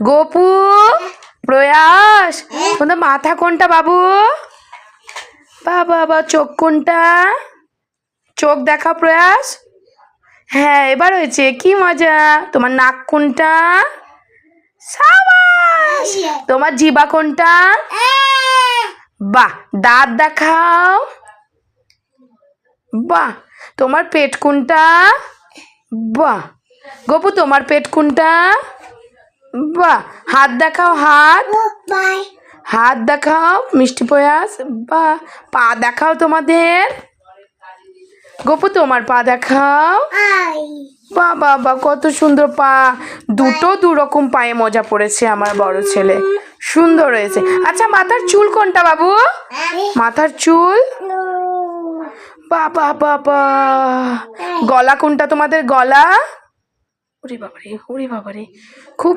গোপু, প্রয়াস, তোমাদের মাথা কোনটা বাবু? বাবা, চোখ কোনটা? চোখ দেখা প্রয়াস। হ্যাঁ, এবার হয়েছে, কি মজা। তোমার নাক কোনটা? সাবাস। তোমার জিবা কোনটা? বাহ, দাঁত দেখাও। বাহ, তোমার পেট কোনটা? বাহ। গোপু, তোমার পেট কোনটা? বাহ। হাত দেখাও, হাত। হাত দেখাও মিষ্টি প্রয়াস। বাহ। পা দেখাও তোমাদের। গোপু, তোমার পা দেখাও। বাহ বাহ বাহ, কত সুন্দর পা। দুটো দুরকম পায়ে মজা পড়েছে আমার বড় ছেলে, সুন্দর হয়েছে। আচ্ছা, মাথার চুল কোনটা বাবু? মাথার চুল। বাবা বাবা। গলা কোনটা তোমাদের? গলা। ওরে বাবারে, ওরে বাবারে, খুব